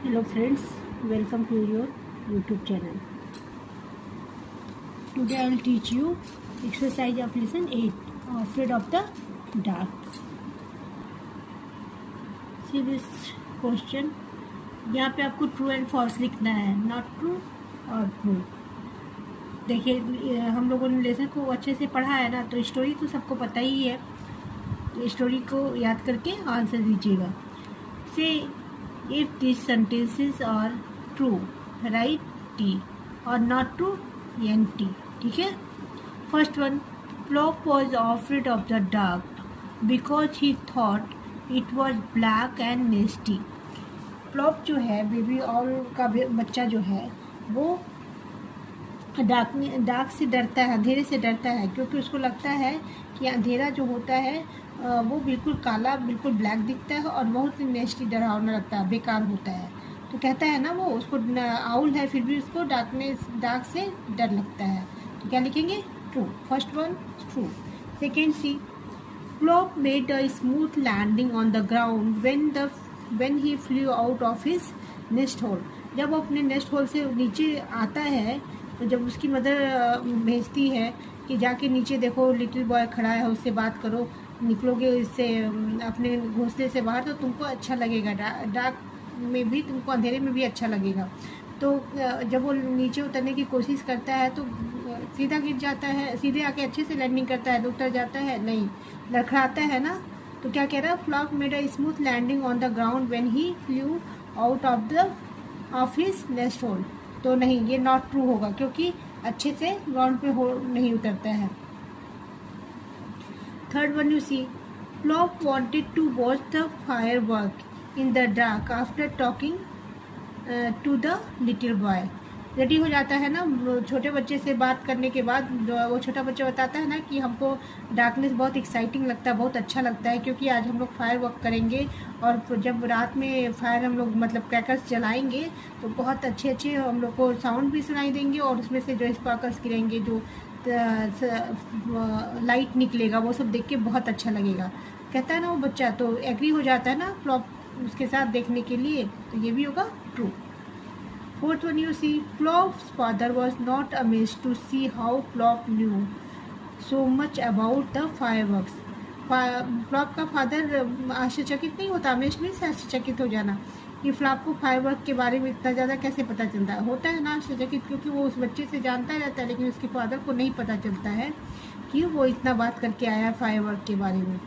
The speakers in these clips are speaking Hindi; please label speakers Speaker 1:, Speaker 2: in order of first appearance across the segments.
Speaker 1: Hello friends, welcome to your YouTube channel. Today I will teach you exercise of lesson 8, Afraid of the Dark. See this question. यहाँ पे आपको ट्रू एंड फॉल्स लिखना है, नॉट ट्रू और ट्रू. देखिए हम लोगों ने लेसन को अच्छे से पढ़ा है ना, तो स्टोरी तो सबको पता ही है. तो स्टोरी को याद करके आंसर दीजिएगा. से if these sentences are true, write T or not true, NT. ठीक है. First one, Plop was afraid of the dark because he thought it was black and nasty. Plop जो है बेबी और का बच्चा जो है वो डार्क से डरता है, अंधेरे से डरता है, क्योंकि उसको लगता है कि अंधेरा जो होता है वो बिल्कुल काला, बिल्कुल ब्लैक दिखता है और बहुत नेस्टी, डरावना लगता है, बेकार होता है. तो कहता है ना, वो उसको आउल है फिर भी उसको डार्क से डर लगता है. तो क्या लिखेंगे? True. First one true. Second see, Plop made a smooth landing on the ground when he flew out of his nest hole. जब वो अपने नेस्ट होल से नीचे आता है, तो जब उसकी मदर भेजती है कि जाके नीचे देखो, लिटिल बॉय खड़ा है, उससे बात करो, निकलोगे इससे अपने घोंसले से बाहर तो तुमको अच्छा लगेगा, डार्क में भी तुमको, अंधेरे में भी अच्छा लगेगा. तो जब वो नीचे उतरने की कोशिश करता है तो सीधा गिर जाता है, सीधे आके अच्छे से लैंडिंग करता है तो उतर जाता है नहीं, लड़खड़ाता है ना. तो क्या कह रहा है? Flop made a smooth landing on the ground when he flew out of his nest hole. तो नहीं, ये नॉट ट्रू होगा, क्योंकि अच्छे से ग्राउंड पे नहीं उतरता है. Third one, you see, Plop wanted to watch the firework in the dark after talking to the little boy. Ready हो जाता है ना छोटे बच्चे से बात करने के बाद. वो छोटा बच्चा बताता है ना कि हमको डार्कनेस बहुत एक्साइटिंग लगता है, बहुत अच्छा लगता है, क्योंकि आज हम लोग फायर वर्क करेंगे और जब रात में फायर हम लोग मतलब क्रैकर्स जलाएंगे तो बहुत अच्छे अच्छे हम लोग को साउंड भी सुनाई देंगे और उसमें से जो स्पार्कल्स गिरेंगे, जो लाइट निकलेगा, वो सब देख के बहुत अच्छा लगेगा. कहता है ना वो बच्चा, तो एग्री हो जाता है ना प्लॉप उसके साथ देखने के लिए. तो ये भी होगा true. Fourth one, you see, Plop's father was not amazed to see how Plop knew so much about the fireworks. Plop का फादर आश्चर्यचकित नहीं होता, अमेश में से आश्चर्यचकित हो जाना कि फ्लॉप को फायरवर्क के बारे में इतना ज़्यादा कैसे पता चलता है. होता है ना आश्चर्यचकित, क्योंकि वो उस बच्चे से जानता रहता है, लेकिन उसके फादर को नहीं पता चलता है कि वो इतना बात करके आया है फायरवर्क के बारे में.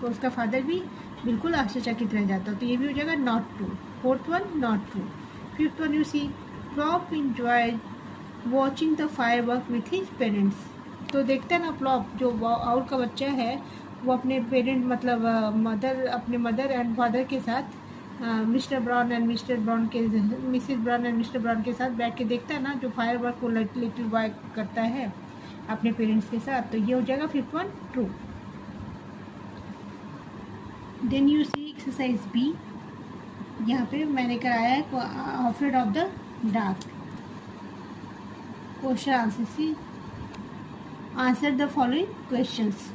Speaker 1: तो उसका फादर भी बिल्कुल आश्चर्यचकित रह जाता. तो ये भी हो जाएगा not true. Fourth one not true. Fifth one, you see, Plop enjoyed watching the firework with his parents. तो देखते हैं ना प्लॉप जो आउल का बच्चा है वो अपने पेरेंट मतलब अपने मदर एंड फादर के साथ Mr Brown and Mr Brown के Mrs Brown and Mr Brown के साथ बैठ के देखता है ना, जो फायरवर्क को लिटिल बॉय करता है अपने पेरेंट्स के साथ. तो ये हो जाएगा fifth one true. Then you see exercise B. यहाँ पे मैंने कराया है afraid of the dark. Question answer C, answer the following questions.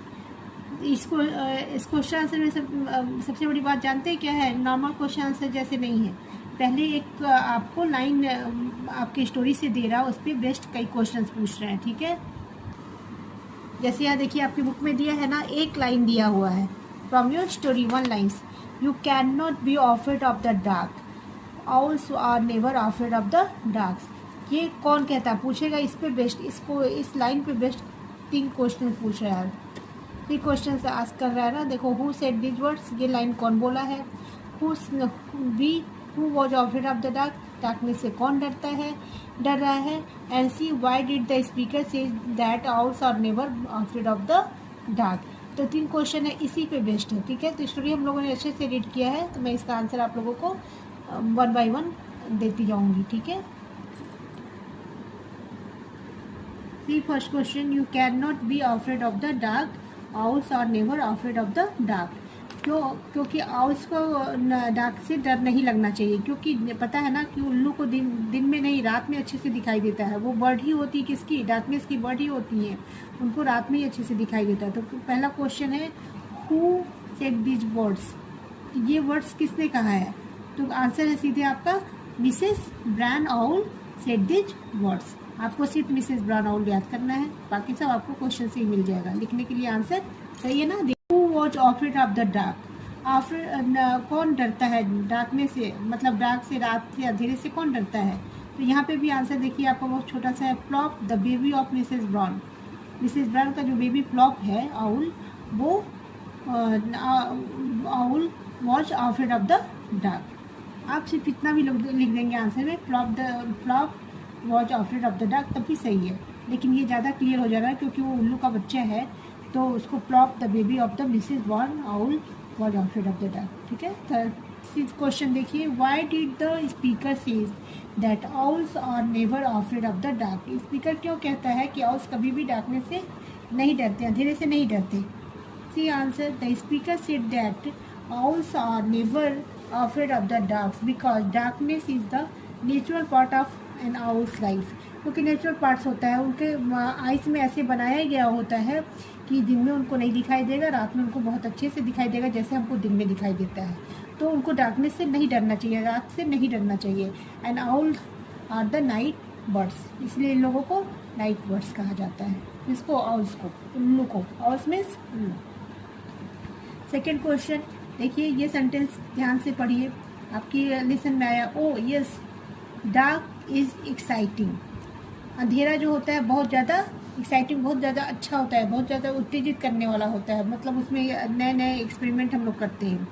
Speaker 1: इस क्वेश्चन आंसर में सबसे बड़ी बात जानते हैं क्या है? नॉर्मल क्वेश्चन आंसर जैसे नहीं है. पहले एक आपको लाइन आपकी स्टोरी से दे रहा है, उस पर बेस्ट कई क्वेश्चंस पूछ रहे हैं. ठीक है. जैसे यहाँ देखिए आपकी बुक में दिया है ना, एक लाइन दिया हुआ है, from your story one lines, You cannot be afraid of the dark. Owls are never afraid of the dark. ये कौन कहता है? पूछेगा इस पे बेस्ट, इसको इस लाइन पे बेस्ट 3 क्वेश्चन पूछ रहा है. 3 क्वेश्चन से आस्क कर रहा है ना. देखो, हु सेड दिस वर्ड्स, ये लाइन कौन बोला है? Who was afraid of the dark, darkness से कौन डर रहा है? And C, why did the speaker say that owls are never afraid of the dark. तो 3 क्वेश्चन है, इसी पे बेस्ड है. ठीक है. तो स्टोरी हम लोगों ने अच्छे से रीड किया है, तो मैं इसका आंसर आप लोगों को 1 by 1 देती जाऊंगी. ठीक है. See first question, you can not be afraid of the dark, owls are never afraid of the dark. क्योंकि आउल्स को डार्क से डर नहीं लगना चाहिए, क्योंकि पता है ना कि उल्लू को दिन में नहीं, रात में अच्छे से दिखाई देता है. वो बर्ड ही होती है किसकी? डार्कनेस की बर्ड ही होती है, उनको रात में ही अच्छे से दिखाई देता है. तो पहला क्वेश्चन है, हु सेड दिस वर्ड्स, ये वर्ड्स किसने कहा है? तो आंसर है सीधे आपका Mrs Brown Owl said this words. आपको सिर्फ मिसेस ब्राउन आउल याद करना है, बाकी सब आपको क्वेश्चन से ही मिल जाएगा। लिखने के लिए आंसर सही है ना। Who was afraid of the dark, कौन डरता है डार्क में से, मतलब डार्क से, रात से, अंधेरे से कौन डरता है। तो यहाँ पे भी आंसर देखिए आपका बहुत छोटा सा है, Plop the baby of Mrs Brown. Mrs Brown का जो बेबी प्लॉप है आउल, वो owl was afraid of the dark. आप सिर्फ इतना भी लिख देंगे आंसर में, Plop was afraid of the dark, तब भी सही है। लेकिन ये ज़्यादा क्लियर हो जाएगा क्योंकि वो उल्लू का बच्चा है, तो उसको Plop the baby of the Mrs Brown owl was afraid of the dark. ठीक है। थर्ड क्वेश्चन देखिए, why did the speaker say that owls are never afraid of the dark. Speaker क्यों कहता है कि आउल्स कभी भी डार्कनेस से नहीं डरते, अंधेरे से नहीं डरते। See answer, the speaker said that owls are never afraid of the dark because darkness is the natural part of an owl's life. क्योंकि नेचुरल पार्ट्स होता है, उनके आइस में ऐसे बनाया गया होता है कि दिन में उनको नहीं दिखाई देगा, रात में उनको बहुत अच्छे से दिखाई देगा जैसे हमको दिन में दिखाई देता है। तो उनको डार्कनेस से नहीं डरना चाहिए, रात से नहीं डरना चाहिए। And owls are the night birds, इसलिए इन लोगों को नाइट बर्ड्स कहा जाता है। इसको आउल्स को, उल्लू को, आउल्स मीन्स उल्लू। सेकेंड क्वेश्चन देखिए, ये सेंटेंस ध्यान से पढ़िए, आपकी लेसन में आया। ओ यस, डार्क इज एक्साइटिंग। अंधेरा जो होता है बहुत ज़्यादा एक्साइटिंग, बहुत ज़्यादा अच्छा होता है, बहुत ज़्यादा उत्तेजित करने वाला होता है, मतलब उसमें नए नए एक्सपेरिमेंट हम लोग करते हैं।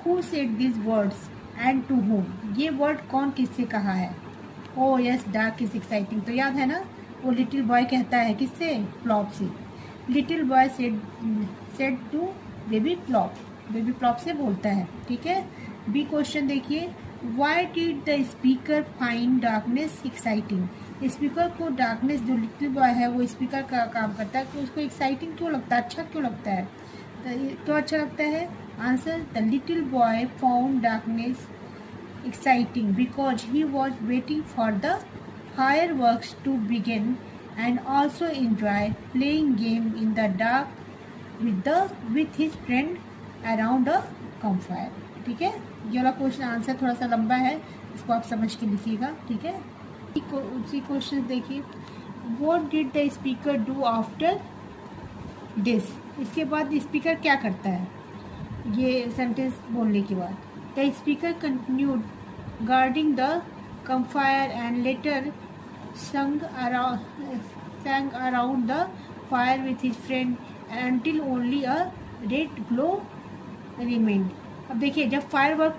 Speaker 1: Who said this words and to whom, ये वर्ड कौन किससे कहा है। Oh yes, dark is exciting, तो याद है ना, वो लिटिल बॉय कहता है किससे, प्लॉप से। Little boy said to baby Plop, baby Plop से बोलता है। ठीक है। बी क्वेश्चन देखिए, why did the speaker find darkness exciting. Speaker को डार्कनेस, जो लिटिल बॉय है वो स्पीकर का काम करता है, तो उसको एक्साइटिंग क्यों लगता है, अच्छा क्यों लगता है, क्यों अच्छा लगता है। Answer, the little boy found darkness exciting because he was waiting for the fireworks to begin and also enjoyed playing game in the dark with his friend around a campfire। ठीक है। ये वाला क्वेश्चन आंसर थोड़ा सा लंबा है, इसको आप समझ के लिखिएगा। ठीक है। उसी क्वेश्चन देखिए, what did the speaker do after this। इसके बाद स्पीकर क्या करता है, ये सेंटेंस बोलने के बाद। The speaker continued guarding the campfire and later sang around the fire with his friend until only a red glow remained। अब देखिए, जब फायरवर्क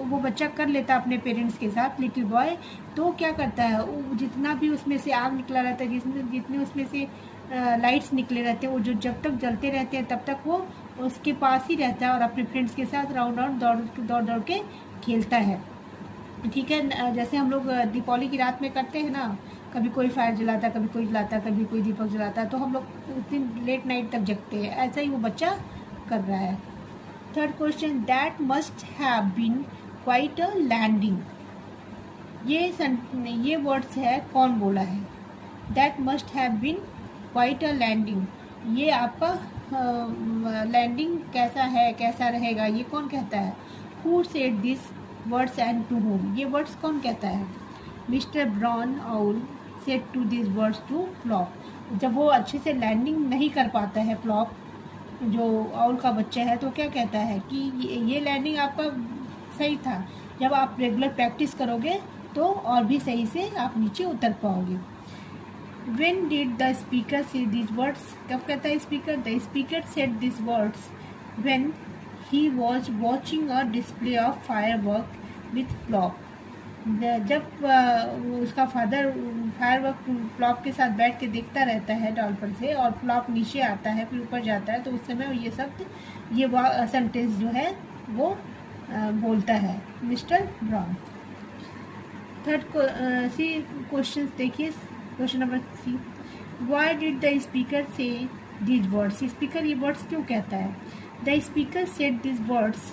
Speaker 1: वो बच्चा कर लेता है अपने पेरेंट्स के साथ, लिटिल बॉय, तो क्या करता है, वो जितना भी उसमें से आग निकला रहता है, जितने उसमें से लाइट्स निकले रहते हैं, वो जो जब तक जलते रहते हैं तब तक वो उसके पास ही रहता है और अपने फ्रेंड्स के साथ राउंड राउंड दौड़ दौड़ के खेलता है। ठीक है। जैसे हम लोग दीपावली की रात में करते हैं ना, कभी कोई फायर जलाता, कभी कोई जलाता, कभी कोई दीपक जलाता, तो हम लोग उतनी लेट नाइट तक जगते हैं, ऐसा ही वो बच्चा कर रहा है। Third question, that must have been quite a landing. ये वर्ड्स है, कौन बोला है। That must have been quite a landing, ये आपका लैंडिंग कैसा है, कैसा रहेगा, ये कौन कहता है। Who said this words and to whom, ये वर्ड्स कौन कहता है। Mr Brown Owl said to this words to Plop. जब वो अच्छे से लैंडिंग नहीं कर पाता है प्लॉप, जो आउल का बच्चा है, तो क्या कहता है कि ये लैंडिंग आपका सही था, जब आप रेगुलर प्रैक्टिस करोगे तो और भी सही से आप नीचे उतर पाओगे। When did the speaker say these words, कब कहता है speaker. The speaker said these words when he was watching a display of firework with plop। जब उसका फादर फायरवर्क प्लॉप के साथ बैठ के देखता रहता है डाल पर से, और प्लॉप नीचे आता है फिर ऊपर जाता है, तो उस समय ये शब्द, ये सेंटेंस जो है वो बोलता है Mr Brown. Third C question देखिए, question number 3, why did the speaker say these words. Speaker ये वर्ड्स क्यों कहता है। The speaker said these words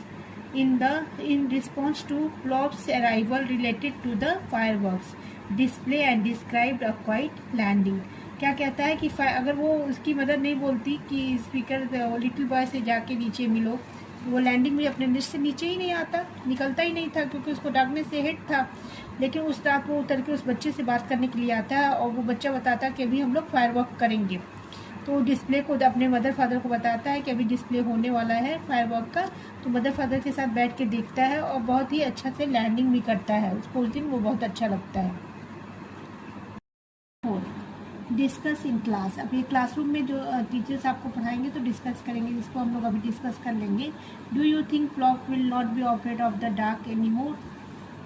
Speaker 1: in response to Plop's arrival related to the fireworks display and described a quiet landing। क्या कहता है कि अगर वो उसकी मदद नहीं बोलती कि स्पीकर लिटिल बॉय से जाके नीचे मिलो, वो लैंडिंग में अपने नेस्ट से नीचे ही नहीं आता, निकलता ही नहीं था क्योंकि उसको डार्कनेस से हिट था। लेकिन उस रात वो उतर के उस बच्चे से बात करने के लिए आता है और वो बच्चा बताता है कि अभी हम लोग फायरवर्क करेंगे। तो डिस्प्ले को अपने मदर फादर को बताता है कि अभी डिस्प्ले होने वाला है फायरवर्क का। तो मदर फादर के साथ बैठ के देखता है और बहुत ही अच्छा से लैंडिंग भी करता है। उसको उस दिन वो बहुत अच्छा लगता है। Discuss in class. अब ये क्लासरूम में जो टीचर्स आपको पढ़ाएंगे तो डिस्कस करेंगे, जिसको हम लोग अभी डिस्कस कर लेंगे। Do you think clock will not be operate of the dark any more?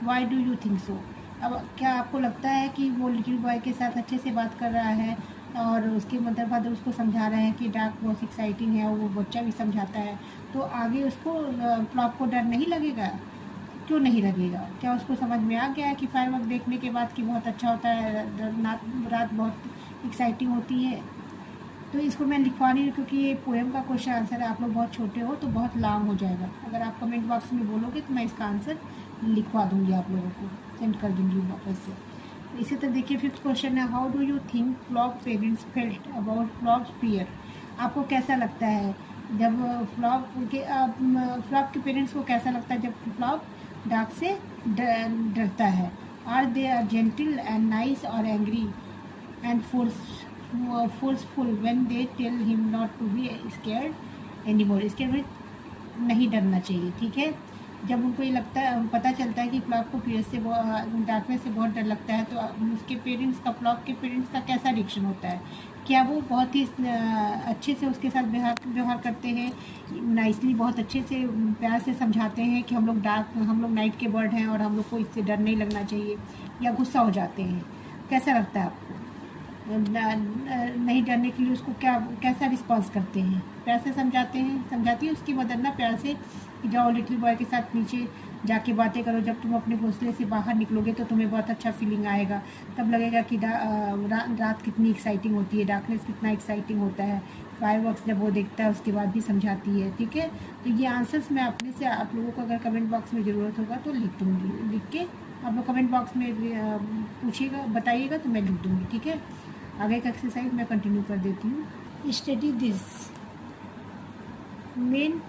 Speaker 1: Why do you think so? अब क्या आपको लगता है कि वो लिटिल बॉय के साथ अच्छे से बात कर रहा है और उसके मदर फादर उसको समझा रहे हैं कि डार्क बहुत एक्साइटिंग है और वो बच्चा भी समझाता है, तो आगे उसको क्लॉक को डर नहीं लगेगा? क्यों नहीं लगेगा? क्या उसको समझ में आ गया है कि फायरवर्क देखने के बाद कि बहुत अच्छा होता है, रात बहुत एक्साइटिंग होती है? तो इसको मैं लिखवा नहीं हूँ क्योंकि ये पोएम का क्वेश्चन आंसर है। आप लोग बहुत छोटे हो तो बहुत लॉन्ग हो जाएगा। अगर आप कमेंट बॉक्स में बोलोगे तो मैं इसका आंसर लिखवा दूँगी, आप लोगों को सेंड कर दूँगी वापस से। इसी तरह देखिए 5th क्वेश्चन है, how do you think Plop's parents felt about Plop's fear? आपको कैसा लगता है जब फ्लॉक के पेरेंट्स को कैसा लगता है जब फ्लॉक डार्क से डरता है? Are they are gentle and nice or angry and forceful when they tell him not to be scared anymore? इसके में नहीं डरना चाहिए, ठीक है। जब उनको ये लगता है, पता चलता है कि फ्लॉक को फियर से डार्कनेस से बहुत डर लगता है, तो उसके पेरेंट्स का, फ्लॉक के पेरेंट्स का कैसा रिएक्शन होता है? क्या वो बहुत ही अच्छे से उसके साथ व्यवहार करते हैं, नाइसली, बहुत अच्छे से प्यार से समझाते हैं कि हम लोग नाइट के बर्ड हैं और हम लोग को इससे डर नहीं लगना चाहिए, या गुस्सा हो जाते हैं? कैसा लगता है आपको? नहीं डरने के लिए उसको कैसा रिस्पॉन्स करते हैं? प्यार से समझाती है उसकी मदर ना प्यार से कि जाओ लिटिल बॉय के साथ नीचे जाके बातें करो, जब तुम अपने घोंसले से बाहर निकलोगे तो तुम्हें बहुत अच्छा फीलिंग आएगा, तब लगेगा कि रात कितनी एक्साइटिंग होती है, डार्कनेस कितना एक्साइटिंग होता है। फायरवर्क्स जब वो देखता है उसके बाद भी समझाती है, ठीक है। तो ये आंसर्स मैं अपने से आप लोगों को अगर कमेंट बॉक्स में ज़रूरत होगा तो लिख दूँगी, लिख के आप लोग कमेंट बॉक्स में पूछिएगा, बताइएगा तो मैं लिख दूँगी, ठीक है। आगे का एक्सरसाइज मैं कंटिन्यू कर देती हूँ। Study this. मेन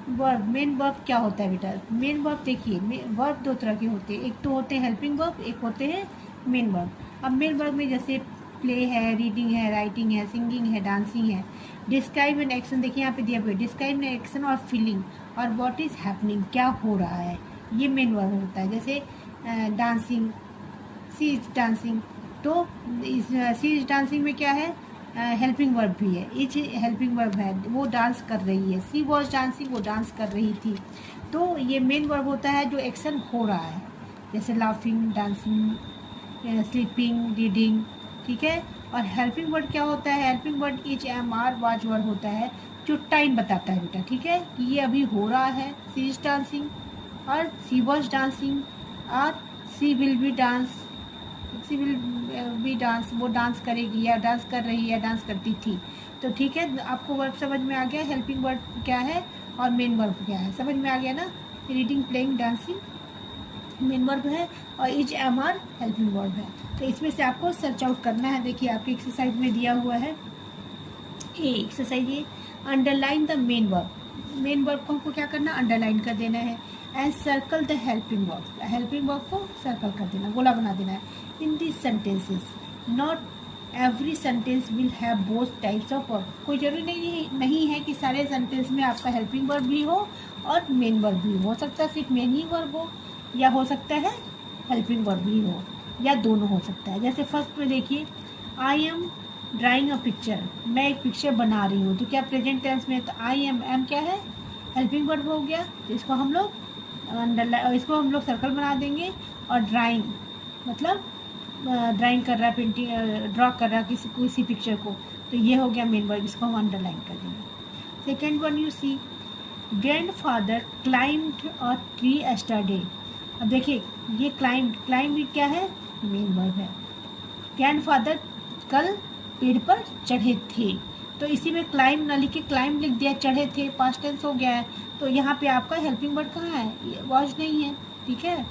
Speaker 1: वर्ब क्या होता है बेटा? मेन वर्ब देखिए, वर्ब दो तरह के होते हैं, एक तो होते हैं हेल्पिंग वर्ब, एक होते हैं मेन वर्ब। अब मेन वर्ब में जैसे प्ले है, रीडिंग है, राइटिंग है, सिंगिंग है, डांसिंग है। डिस्क्राइब एन एक्शन, देखिए यहाँ पे दिया हुआ है, डिस्क्राइब एन एक्शन और फीलिंग और व्हाट इज़ हैपनिंग, क्या हो रहा है, ये मेन वर्ब होता है। जैसे डांसिंग, सी इज डांसिंग, तो सी इज डांसिंग में क्या है, हेल्पिंग वर्ब भी है, इज हेल्पिंग वर्ब है, वो डांस कर रही है। सी वॉज डांसिंग, वो डांस कर रही थी। तो ये मेन वर्ब होता है जो एक्शन हो रहा है, जैसे लाफिंग, डांसिंग, स्लीपिंग, रीडिंग, ठीक है। और हेल्पिंग वर्ड क्या होता है? Helping word is am are was word होता है जो टाइम बताता है बेटा, ठीक है, कि ये अभी हो रहा है। सी इज डांसिंग और सी वॉज डांसिंग और she will be dance, she will be dance, वो डांस करेगी या डांस कर रही है या डांस करती थी। तो ठीक है, आपको वर्ब समझ में आ गया, हेल्पिंग वर्ब क्या है और मेन वर्ब क्या है, समझ में आ गया ना। Reading, playing, dancing main verb है और is am are helping verb है। तो इसमें से आपको सर्च आउट करना है। देखिए आपके एक्सरसाइज में दिया हुआ है ए एक्सरसाइज, ये underline the main verb. Main verb को हमको क्या करना, अंडरलाइन कर देना है। And circle the helping verb, helping verb को सर्कल कर देना, गोला बना देना है। In this sentences not every sentence will have both types of verb. कोई जरूरी नहीं है कि सारे सेंटेंस में आपका हेल्पिंग वर्ब भी हो और मेन वर्ब भी हो सकता है सिर्फ मेन ही वर्ब हो, या हो सकता है हेल्पिंग वर्ब भी हो, या दोनों हो सकता है। जैसे फर्स्ट में देखिए, I am drawing a picture, मैं एक पिक्चर बना रही हूँ, तो क्या प्रेजेंट टेंस में, तो आई एम क्या है, हेल्पिंग वर्ब हो गया, तो इसको हम लोग इसको हम लोग सर्कल बना देंगे। और ड्राइंग मतलब ड्राइंग कर रहा है, पेंटिंग ड्रॉ कर रहा है किसी पिक्चर को, तो ये हो गया मेन वर्ब, इसको हम अंडरलाइन कर देंगे। Second one you see, grandfather climbed a tree yesterday. अब देखिए ये क्लाइम्ड क्या है, मेन वर्ब है। ग्रैंडफादर कल पेड़ पर चढ़े थे, तो इसी में क्लाइम ना लिख के क्लाइम लिख दिया, चढ़े थे, पास्ट टेंस हो गया है। तो यहाँ पे आपका हेल्पिंग वर्ड कहाँ है, वॉज नहीं है, ठीक है,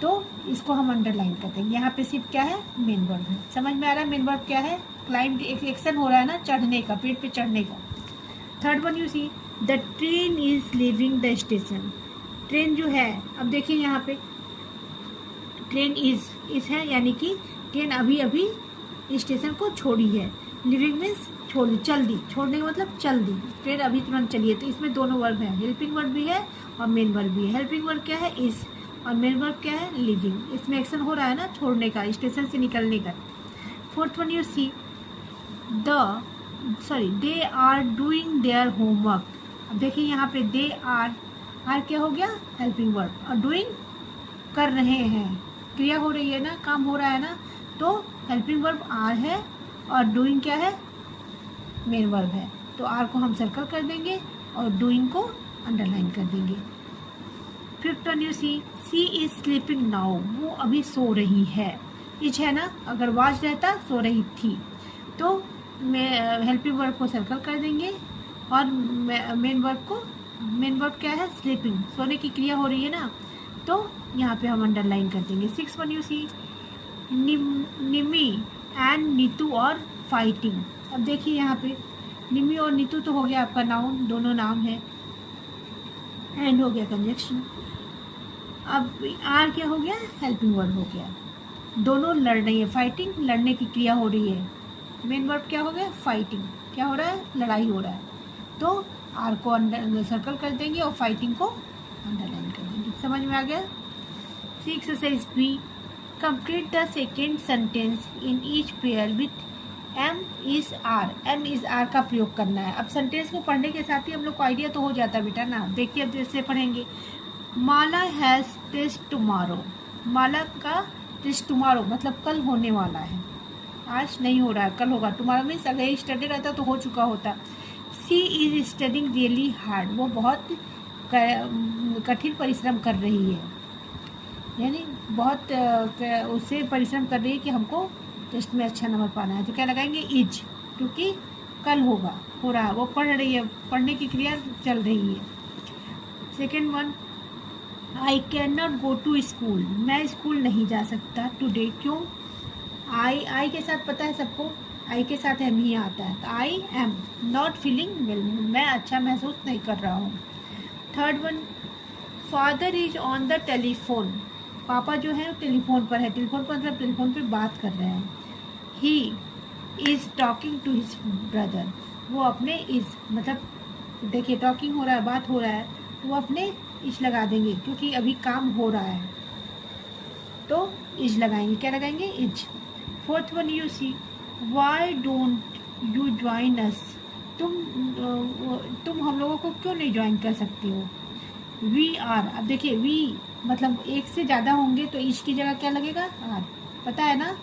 Speaker 1: तो इसको हम अंडरलाइन कर देंगे। यहाँ पे सिर्फ क्या है, मेन वर्ब है। समझ में आ रहा है मेन वर्ब क्या है, क्लाइम एक एक्शन हो रहा है ना, चढ़ने का, पेड़ पे चढ़ने का। Third one you see, the train is leaving the station. Train जो है, अब देखिए यहाँ पे ट्रेन इज है, यानी कि ट्रेन अभी अभी स्टेशन को छोड़ी है। लिविंग मीन्स छोड़ दी, चल दी, छोड़ने का मतलब चल दी, ट्रेन अभी तुरंत चली है। तो इसमें दोनों वर्ब है, हेल्पिंग वर्ब भी है और मेन वर्ब भी है। हेल्पिंग वर्ब क्या है? इज, और मेन वर्ब क्या है? लिविंग। इसमें एक्शन हो रहा है ना, छोड़ने का, स्टेशन से निकलने का। Fourth one, you see they are doing their homework. अब देखिए यहाँ पे दे आर क्या हो गया? हेल्पिंग वर्ब, और डूइंग कर रहे हैं, क्रिया हो रही है ना, काम हो रहा है ना, तो हेल्पिंग वर्ब आर है और डूइंग क्या है? मेन वर्ब है। तो आर को हम सर्कल कर देंगे और डूइंग को अंडरलाइन कर देंगे। Fifth one, you see is sleeping now. वो अभी सो रही है। इज है ना, अगर वाज रहता सो रही थी, तो हेल्पिंग वर्ब को सर्कल कर देंगे और मेन वर्ब क्या है? स्लीपिंग, सोने की क्रिया हो रही है ना, तो यहाँ पे हम अंडरलाइन कर देंगे। 6 one, you see Nimi and Neetu are fighting. अब देखिए यहाँ पे निमी और नीतू तो हो गया आपका नाउन, दोनों नाम है, एंड हो गया कंजक्शन। अब आर क्या हो गया? हेल्पिंग वर्ब हो गया। दोनों लड़ रही है, फाइटिंग, लड़ने की क्रिया हो रही है। मेन वर्ब क्या हो गया? फाइटिंग, क्या हो रहा है? लड़ाई हो रहा है। तो आर को सर्कल कर देंगे और फाइटिंग को अंडरलाइन कर देंगे। समझ में आ गया? 6 exercise B, complete the second sentence in each pair with am is are. Am is are का प्रयोग करना है। अब सेंटेंस को पढ़ने के साथ ही हम लोग को आइडिया तो हो जाता है बेटा ना। देखिए अब जैसे पढ़ेंगे, माला हैज़ टेस्ट टुमारो। माला का टेस्ट टुमारो मतलब कल होने वाला है, आज नहीं हो रहा है, कल होगा। टुमारो मीन्स अगर स्टडी रहता तो हो चुका होता। सी इज स्टडिंग रियली हार्ड। वो बहुत कठिन परिश्रम कर रही है, यानी बहुत उससे परिश्रम कर रही है कि हमको टेस्ट में अच्छा नंबर पाना है। तो क्या लगाएंगे? इज, क्योंकि कल होगा, हो रहा है, वो पढ़ रही है, पढ़ने की क्रिया चल रही है। Second one, I can not go to school. मैं स्कूल नहीं जा सकता टुडे। क्यों? आई के साथ पता है सबको, आई के साथ एम ही आता है। तो I am not feeling well, मैं अच्छा महसूस नहीं कर रहा हूँ। Third one, father is on the telephone. पापा जो है टेलीफोन पर है। टेलीफोन पर मतलब टेलीफोन पर बात कर रहे हैं। He is talking to his brother. वो अपने इज, मतलब देखिए टॉकिंग हो रहा है, बात हो रहा है, तो वो अपने इज लगा देंगे, क्योंकि अभी काम हो रहा है तो इज लगाएंगे। क्या लगाएंगे? Is. Fourth one, you see why don't you join us. तुम हम लोगों को क्यों नहीं ज्वाइन कर सकते हो? We are. अब देखिए वी मतलब एक से ज़्यादा होंगे तो इज की जगह क्या लगेगा? आर। पता है ना,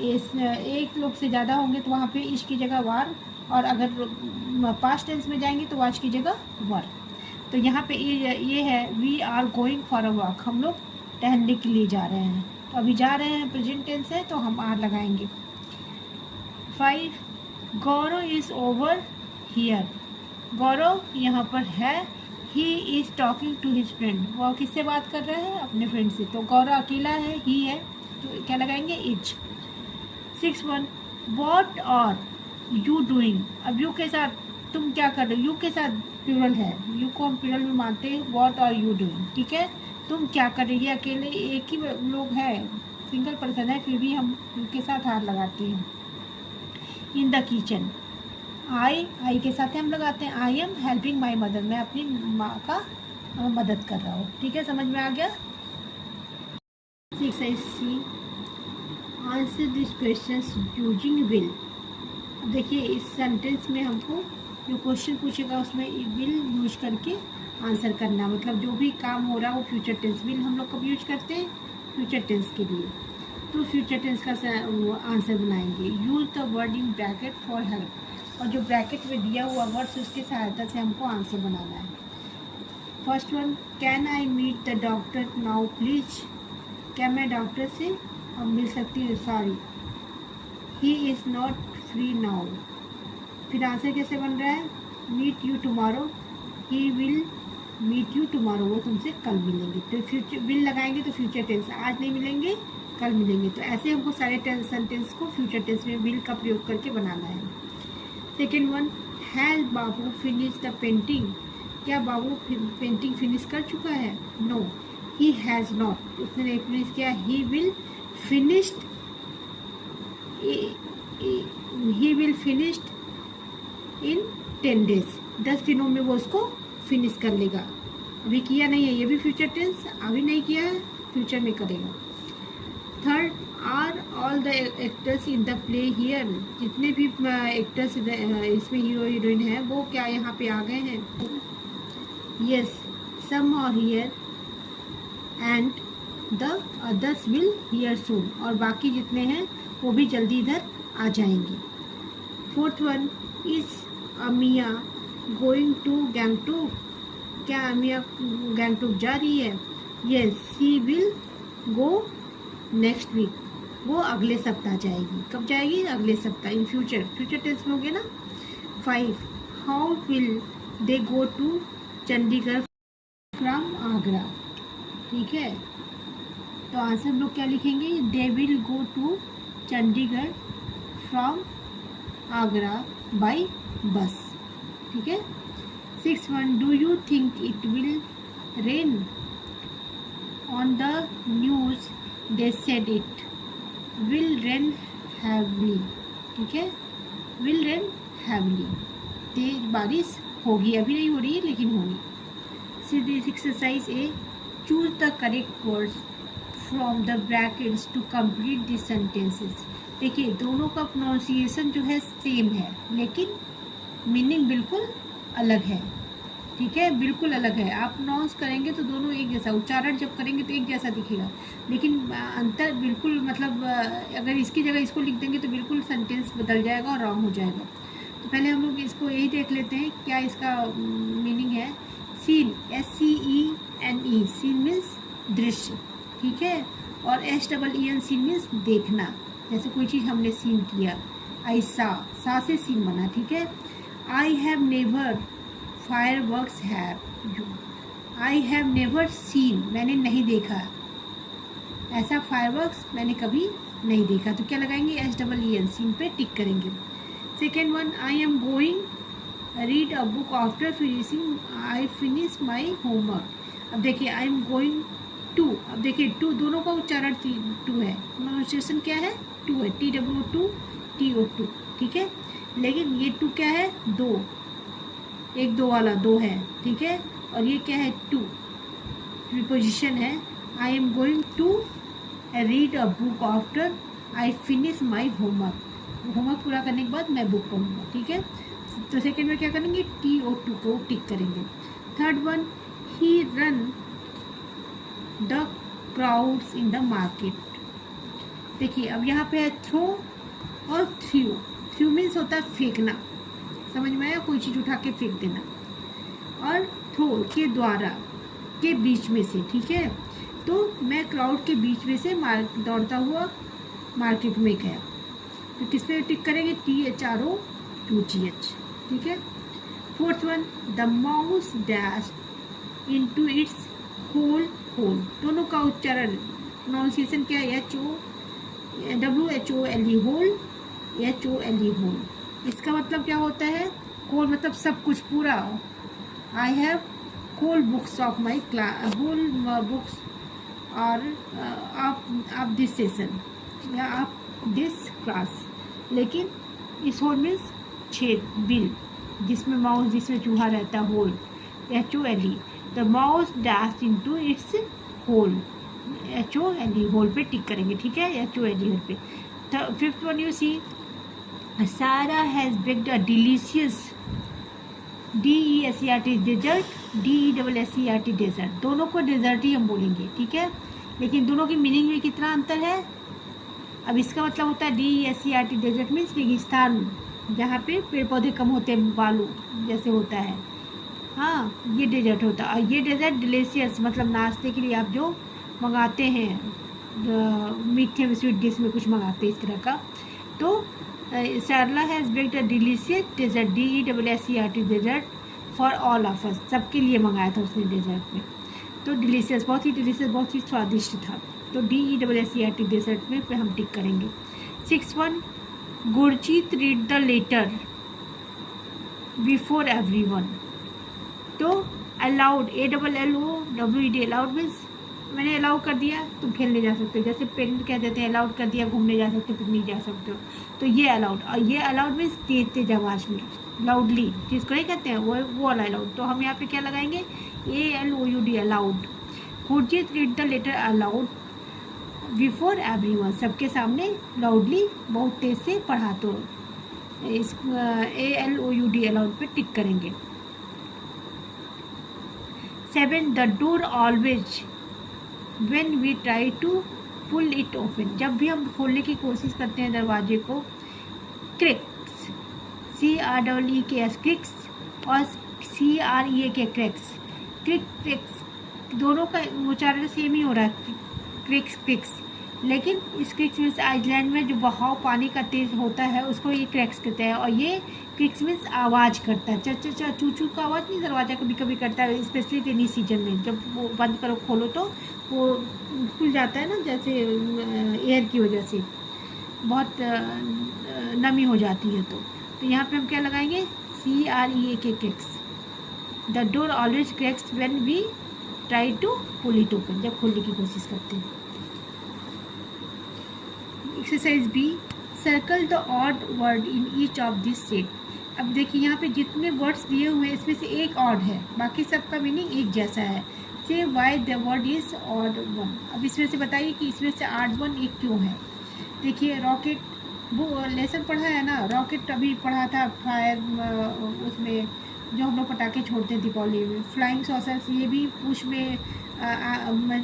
Speaker 1: एक लोग से ज़्यादा होंगे तो वहाँ पे इज की जगह वार, और अगर पास्ट टेंस में जाएंगे तो वाज की जगह वर। तो यहाँ पे ये है we are going for a walk. हम लोग टहलने के लिए जा रहे हैं, तो अभी जा रहे हैं, प्रेजेंट टेंस है तो हम आर लगाएंगे। 5, Gaurav is over here. Gaurav यहाँ पर है। He is talking to his friend. वो किससे बात कर रहे हैं? अपने फ्रेंड से। तो गौरव अकेला है, ही है, तो क्या लगाएंगे? Is. 6 one, what are you doing. अब यू के साथ तुम क्या कर रहे हो? यू के साथ प्लूरल है, यू को हम प्लूरल में मानते हैं। वॉट आर यू डूइंग, ठीक है। तुम क्या कर रही है? अकेले एक ही लोग है, सिंगल पर्सन है, फिर भी हम यू के साथ हार लगाते हैं। इन द किचन, आई के साथ हम लगाते हैं। I am helping my mother. मैं अपनी माँ का मदद कर रहा हूँ, ठीक है। समझ में आ गया? 6 C, answer this questions using will. देखिए इस सेंटेंस में हमको जो क्वेश्चन पूछेगा उसमें विल यूज करके आंसर करना, मतलब जो भी काम हो रहा है वो फ्यूचर टेंस। विल हम लोग कब यूज करते हैं? फ्यूचर टेंस के लिए। तो फ्यूचर टेंस का आंसर बनाएंगे। Use the word in bracket for help, और जो ब्रैकेट में दिया हुआ वर्ड्स उसकी सहायता से हमको आंसर बनाना है। First one, can I meet the doctor now please. क्या मैं डॉक्टर से अब मिल सकती हूँ? Sorry, he is not free now. फिर आंसर कैसे बन रहा है? Meet you tomorrow, he will meet you tomorrow. वो तुमसे कल मिलेंगे। तो फ्यूचर विल लगाएंगे तो फ्यूचर टेंस, आज नहीं मिलेंगे कल मिलेंगे। तो ऐसे हमको सारे सेंटेंस को फ्यूचर टेंस में विल का प्रयोग करके बनाना है। Second one, has Babu finish the painting, क्या बाबू पेंटिंग फिनिश कर चुका है? नो, ही हैज़ नॉट, उसने नहीं फिनिश किया। He will finished, he will finished in 10 days, 10 दिनों में वो उसको फिनिश कर लेगा। अभी किया नहीं है, ये भी फ्यूचर टेंस, अभी नहीं किया है, फ्यूचर में करेगा। Third, are all the actors in the play here, जितने भी एक्टर्स इसमें हीरो हीरोइन है वो क्या यहाँ पे आ गए हैं? Yes, some are here and the others will here soon, और बाकी जितने हैं वो भी जल्दी इधर आ जाएंगे। Fourth one, is Amiya going to Gangtok, क्या अमिया गैंगटोक जा रही है? Yes, she will go next week, वो अगले सप्ताह जाएगी। कब जाएगी? अगले सप्ताह, इन फ्यूचर, फ्यूचर टेंस में हो गया ना। 5, how will they go to Chandigarh from Agra, ठीक है। तो आंसर हम लोग क्या लिखेंगे? They will go to Chandigarh from Agra by bus, ठीक है। 6 1, do you think it will rain? On the news they said it will rain heavily, ठीक है, विल रेन हैवली, तेज बारिश होगी, अभी नहीं हो रही है लेकिन होगी। सीधी exercise A, choose the correct words from the brackets to complete the sentences. देखिए दोनों का प्रोनाउंसिएशन जो है सेम है लेकिन मीनिंग बिल्कुल अलग है, ठीक है, बिल्कुल अलग है। आप प्रोनाउंस करेंगे तो दोनों एक जैसा, उच्चारण जब करेंगे तो एक जैसा दिखेगा, लेकिन अंतर बिल्कुल, मतलब अगर इसकी जगह इसको लिख देंगे तो बिल्कुल सेंटेंस बदल जाएगा और रॉन्ग हो जाएगा। तो पहले हम लोग इसको यही देख लेते हैं क्या इसका मीनिंग है। सीन, SCENE, सीन मीन्स दृश्य, ठीक है, और SEEN सीन मीन्स देखना, जैसे कोई चीज़ हमने सीन किया। आई सा से सीन बना, ठीक है। I have never fireworks have you, I have never seen, मैंने नहीं देखा ऐसा फायरवर्क्स, मैंने कभी नहीं देखा, तो क्या लगाएंगे? SEEN, सीन पे टिक करेंगे। Second one, I am going read a book after finishing I finish my homework. अब देखिए आई एम गोइंग टू, अब देखिए टू, दोनों का उच्चारण टू है, प्रोनाउंसिएशन क्या है? टू है, TWO2 TO2, ठीक है, लेकिन ये टू क्या है? दो, एक दो वाला दो है, ठीक है, और ये क्या है? टू, प्रीपोजिशन है। I am going to read a book after I finish my homework, homework पूरा करने के बाद मैं बुक पढ़ूंगा, ठीक है। तो सेकेंड में क्या करेंगे? TO2 को टिक करेंगे। Third one, he run the crowds in the market. देखिए अब यहाँ पे है थ्रो और थ्रू, थ्रू मीन्स होता है फेंकना, समझ में आया? कोई चीज़ उठा के फेंक देना, और थ्रो के द्वारा, के बीच में से, ठीक है। तो मैं क्राउड के बीच में से दौड़ता हुआ मार्केट में गया, तो किस पे टिक करेंगे? THRO2GH, ठीक है। Fourth one, the mouse dash into its hole, दोनों का उच्चारण प्रोनाउंसिएशन क्या है? WHOLE, hole, HOLE, hole. इसका मतलब क्या होता है? होल मतलब सब कुछ, पूरा। I have whole books of my class, whole books और आप दिस सेशन या आप दिस क्लास, लेकिन इस होल मीन्स छेद, बिल, जिसमें माउस, जिसमें चूहा रहता है, hole, HOLE, the mouse dash into its hole, HOLE, hole पे टिक करेंगे, ठीक है, HOLE होल पे। Fifth one, you see Sara has baked a delicious, DESERT desert, DESSERT dessert, दोनों को डेजर्ट ही हम बोलेंगे, ठीक है, लेकिन दोनों की मीनिंग में कितना अंतर है? अब इसका मतलब होता है DESERT डेजर्ट मीन्स रेगिस्तान, जहाँ पे पेड़ पौधे कम होते हैं, बालू जैसे होता है, हाँ, ये डेजर्ट होता है। और ये डेजर्ट डिलीशियस मतलब नाश्ते के लिए आप जो मंगाते हैं, मीठे में स्वीट डिश में कुछ मंगाते हैं इस तरह का। तो Sarla has baked a delicious dessert, DESSERT dessert for all of us, सबके लिए मंगाया था उसने डेजर्ट में। तो डिलीशियस, बहुत ही डिलीशियस, बहुत ही स्वादिष्ट था, तो DESSERT डेजर्ट में पे हम टिक करेंगे। 6 1, Gurjeet read the letter before everyone. तो अलाउड, ALLOWED, अलाउड मीन्स मैंने अलाउ कर दिया, तुम खेलने जा सकते हो। जैसे पेरेंट कह देते हैं अलाउड कर दिया, घूमने जा सकते हो, पिकनिक जा सकते हो। तो ये अलाउड, और ये अलाउड मीन्स तेज तेज आवाज़ में, लाउडली, जिसको नहीं कहते हैं वो वाला अलाउड। तो हम यहाँ पे क्या लगाएंगे, ALOUD, aloud. Khurjeet read the letter aloud before everyone, सबके सामने लाउडली, बहुत तेज से पढ़ा। तो इस ALOUD, अलाउड पे टिक करेंगे। 7, the door always when we try to pull it open, जब भी हम खोलने की कोशिश करते हैं दरवाजे को, क्रिक्स, CREEKS, क्रिक्स, और CREAK, क्रैक्स। क्रिक्स दोनों का उच्चारण सेम ही हो रहा है, क्रिक्स क्रिक्स, लेकिन इस क्रिक्स मीन्स आइसलैंड में जो बहाव पानी का तेज होता है उसको ये क्रैक्स कहते हैं। और ये क्रिक्स मीन्स आवाज़ करता है, चा चू चू का आवाज़ नहीं दरवाज़ा कभी कभी करता है, स्पेशली रेनी सीजन में। जब वो बंद करो खोलो तो वो खुल जाता है ना, जैसे एयर की वजह से बहुत नमी हो जाती है। तो यहाँ पे हम क्या लगाएंगे, CREAK, creaks. The door always creaks when we try to pull it open, जब खोलने की कोशिश करते हैं। Exercise B, circle the odd word in each of this set. अब देखिए यहाँ पे जितने वर्ड्स दिए हुए हैं इसमें से एक ऑड है, बाकी सबका मीनिंग एक जैसा है। से why the word is odd one. अब इसमें से बताइए कि इसमें से ऑड वन एक क्यों है। देखिए रॉकेट, वो लेसन पढ़ा है ना, रॉकेट अभी पढ़ा था फायर, उसमें जो हम लोग पटाखे छोड़ते हैं दीपावली में। फ्लाइंग सॉसर्स, ये भी पूछ में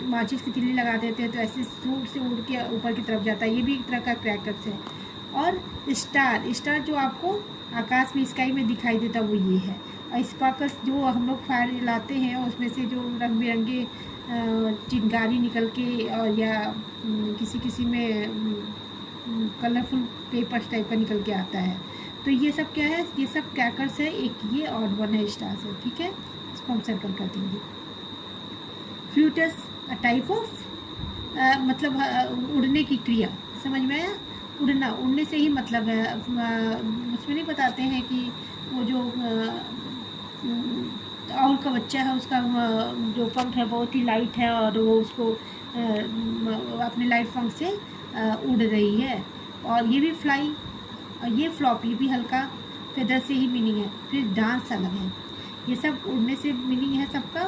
Speaker 1: माचिस की तिल्ली लगा देते हैं तो ऐसे सूट से उड़ के ऊपर की तरफ जाता है, ये भी एक तरह का क्रैकर्स है। और स्टार जो आपको आकाश में, स्काई में दिखाई देता वो ये है। और स्पार्कल्स जो हम लोग फायर जलाते हैं उसमें से जो रंग बिरंगे चिंगारी निकल के, और या किसी में कलरफुल पेपर्स टाइप का निकल के आता है। तो ये सब क्या है, ये सब क्रैकर्स है। एक ये ऑड वन है, स्टार्स है, ठीक है, इसको हम सर्कल कर देंगे। फ्लूटस, अ टाइप ऑफ, मतलब उड़ने की क्रिया, समझ में आया। उड़ना, उड़ने से ही मतलब है। उसमें नहीं बताते हैं कि वो जो आउल का बच्चा है उसका जो पंख है बहुत ही लाइट है और वो उसको अपने लाइट पंख से उड़ रही है। और ये भी फ्लाई, और ये फ्लॉप, ये भी हल्का फेदर से ही मीनिंग है। फिर डांस अलग है, ये सब उड़ने से मीनिंग है सबका,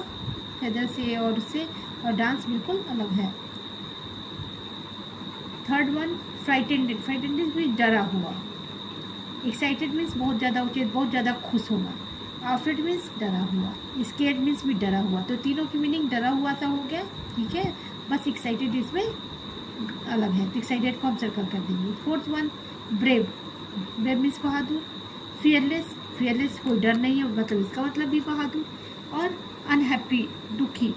Speaker 1: फेदर से और उससे, और डांस बिल्कुल अलग है। Third one, frightened, frightened means डरा हुआ। एक्साइटेड मीन्स बहुत ज़्यादा उचित, बहुत ज़्यादा खुश होना। आफ्रेड मीन्स डरा हुआ। स्केर्ड मीन्स भी डरा हुआ। तो तीनों की मीनिंग डरा हुआ सा हो गया, ठीक है। बस एक्साइटेड इसमें अलग है, तो एक्साइटेड को हम सर्कल कर देंगे। Fourth one, brave, brave means बहादुर। फियरलेस, फियरलेस कोई डर नहीं है, मतलब इसका मतलब भी बहादुर। और अनहैप्पी, दुखी।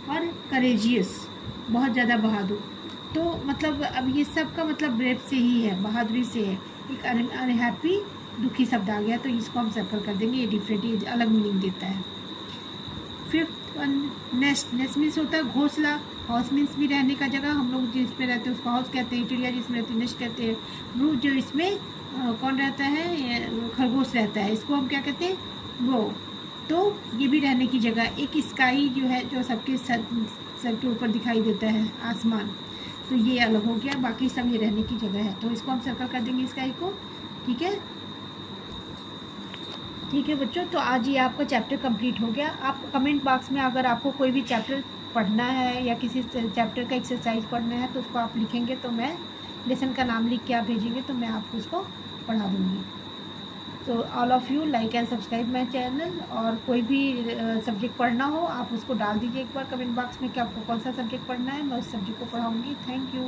Speaker 1: और करेजियस, बहुत ज़्यादा बहादुर। तो मतलब अब ये सब का मतलब ब्रेव से ही है, बहादुरी से है। एक अनहैप्पी, दुखी शब्द आ गया तो इसको हम सर्कल कर देंगे, ये डिफरेंट, ये अलग मीनिंग देता है। Fifth one, nest, nest means होता है घोंसला। हाउस मीन्स भी रहने का जगह, हम लोग जिस पे रहते हैं उसको हाउस कहते हैं। चिड़िया जिसमें रहती है नेस्ट कहते हैं। ब्रू, जो इसमें कौन रहता है, खरगोश रहता है, इसको हम क्या कहते हैं, वो। तो ये भी रहने की जगह। एक स्काई जो है, जो सबके सर के ऊपर दिखाई देता है, आसमान, तो ये अलग हो गया, बाकी सब ये रहने की जगह है, तो इसको हम सर्कल कर देंगे स्काई को, ठीक है। ठीक है बच्चों, तो आज ये आपका चैप्टर कंप्लीट हो गया। आप कमेंट बॉक्स में अगर आपको कोई भी चैप्टर पढ़ना है या किसी चैप्टर का एक्सरसाइज पढ़ना है तो उसको आप लिखेंगे, तो मैं लेसन का नाम लिख के आप भेजेंगे तो मैं आपको उसको पढ़ा दूँगी। तो all of you like and subscribe my channel. और कोई भी सब्जेक्ट पढ़ना हो आप उसको डाल दीजिए एक बार कमेंट बॉक्स में कि आपको कौन सा सब्जेक्ट पढ़ना है, मैं उस सब्जेक्ट को पढ़ाऊँगी। Thank you.